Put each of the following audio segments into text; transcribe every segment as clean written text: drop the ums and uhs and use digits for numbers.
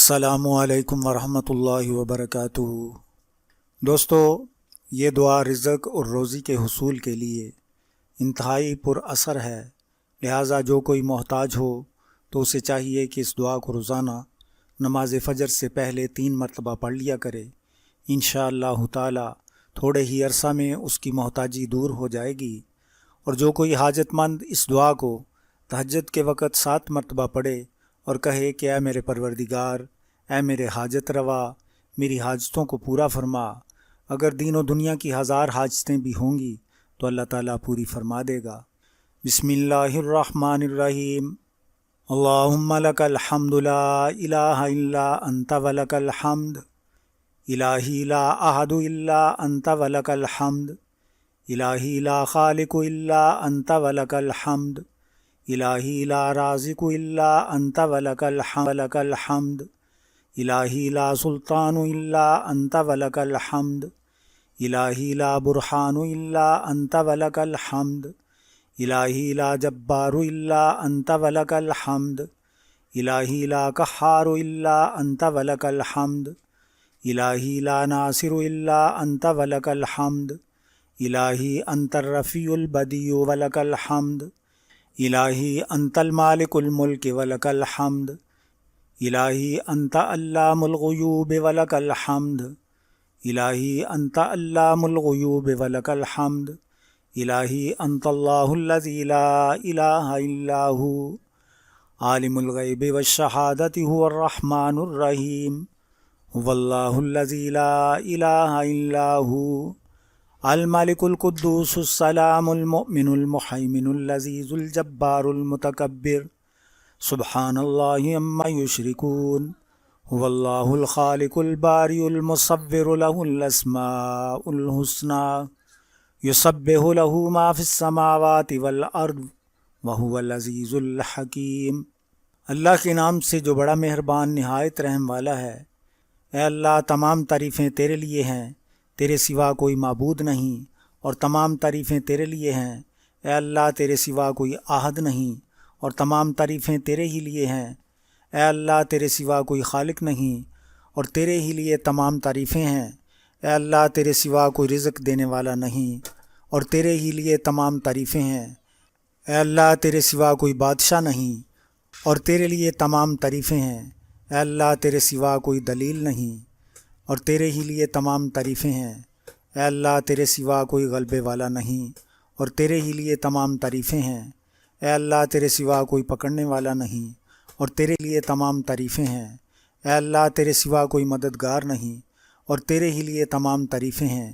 السلام علیکم ورحمۃ اللہ وبرکاتہ۔ دوستو، یہ دعا رزق اور روزی کے حصول کے لیے انتہائی پر اثر ہے، لہٰذا جو کوئی محتاج ہو تو اسے چاہیے کہ اس دعا کو روزانہ نماز فجر سے پہلے 3 مرتبہ پڑھ لیا کرے۔ انشاءاللہ تعالی تھوڑے ہی عرصہ میں اس کی محتاجی دور ہو جائے گی۔ اور جو کوئی حاجت مند اس دعا کو تہجد کے وقت 7 مرتبہ پڑھے اور کہے کہ اے میرے پروردگار، اے میرے حاجت روا، میری حاجتوں کو پورا فرما، اگر دین و دنیا کی 1000 حاجتیں بھی ہوں گی تو اللہ تعالیٰ پوری فرما دے گا۔ بسم اللہ الرحمن الرحیم۔ اللہم لک الحمد لا الہ الا انت ولک الحمد، الہی لا احد الا انت ولک الحمد، الہی لا خالق الا انت ولک الحمد، الہی لا رازق الا انت ولک الحمد، الہی لا سلطان الا انت ولک الحمد، الہی لا برہان الا انت ولک الحمد، الہی لا جبار الا انت ولک الحمد، الہی لا قہار الا انت ولک الحمد، الہی لا ناصر الا انت ولک الحمد، الہی انت الرفیع البدیع ولک الحمد، الہی انت المالک الملک ولک الحمد، الہی انت علام الغیوب ولک الحمد، الہی انت علام الغیوب ولک الحمد، الہی انت اللہ الذی لا الہ الا ہو، عالم الغیب والشہادۃ هو الرحمن الرحیم، هو اللہ الذی لا الہ الا ہو، الملک القدوس السلام المؤمن المحیمن العزیز الجبار المتکبر، سبحان اللہ عما یشرکون، هو اللہ الخالق الباری المصور له الاسماء الحسنى یسبح له ما فی السماوات والارض وهو العزیز الحکیم۔ اللہ کے نام سے جو بڑا مہربان نہایت رحم والا ہے۔ اے اللہ، تمام تعریفیں تیرے لیے ہیں، تیرے سوا کوئی معبود نہیں، اور تمام تعریفیں تیرے لیے ہیں۔ اے اللہ، تیرے سوا کوئی احد نہیں، اور تمام تعریفیں تیرے ہی لیے ہیں۔ اے اللہ، تیرے سوا کوئی خالق نہیں، اور تیرے ہی لیے تمام تعریفیں ہیں۔ اے اللہ، تیرے سوا کوئی رزق دینے والا نہیں، اور تیرے ہی لیے تمام تعریفیں ہیں۔ اے اللہ، تیرے سوا کوئی بادشاہ نہیں، اور تیرے لیے تمام تعریفیں ہیں۔ اے اللہ، تیرے سوا کوئی دلیل نہیں، اور تیرے ہی لیے تمام تعریفیں ہیں۔ اے اللہ، تیرے سوا کوئی غلبے والا نہیں، اور تیرے ہی لیے تمام تعریفیں ہیں۔ اے اللہ، تیرے سوا کوئی پکڑنے والا نہیں، اور تیرے لیے تمام تعریفیں ہیں۔ اے اللہ، تیرے سوا کوئی مددگار نہیں، اور تیرے ہی لیے تمام تعریفیں ہیں۔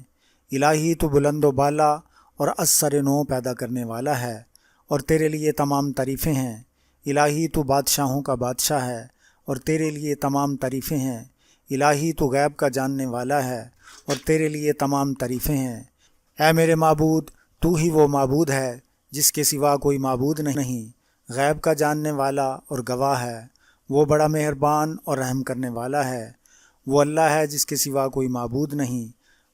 الہی تو بلند و بالا اور اثر نو پیدا کرنے والا ہے، اور تیرے لیے تمام تعریفیں ہیں۔ الہی تو بادشاہوں کا بادشاہ ہے، اور تیرے لیے تمام تعریفیں ہیں۔ الہی تو غیب کا جاننے والا ہے، اور تیرے لیے تمام تعریفیں ہیں۔ اے میرے معبود، تو ہی وہ معبود ہے جس کے سوا کوئی معبود نہیں، غیب کا جاننے والا اور گواہ ہے۔ وہ بڑا مہربان اور رحم کرنے والا ہے۔ وہ اللہ ہے جس کے سوا کوئی معبود نہیں،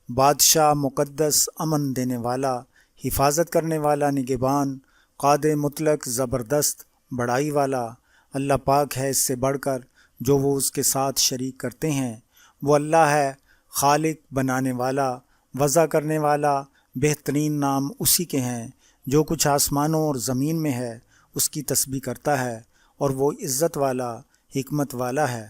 بادشاہ، مقدس، امن دینے والا، حفاظت کرنے والا، نگہبان، قادر مطلق، زبردست، بڑائی والا۔ اللہ پاک ہے اس سے بڑھ کر جو وہ اس کے ساتھ شریک کرتے ہیں۔ وہ اللہ ہے، خالق، بنانے والا، وضع کرنے والا۔ بہترین نام اسی کے ہیں۔ جو کچھ آسمانوں اور زمین میں ہے اس کی تسبیح کرتا ہے، اور وہ عزت والا، حکمت والا ہے۔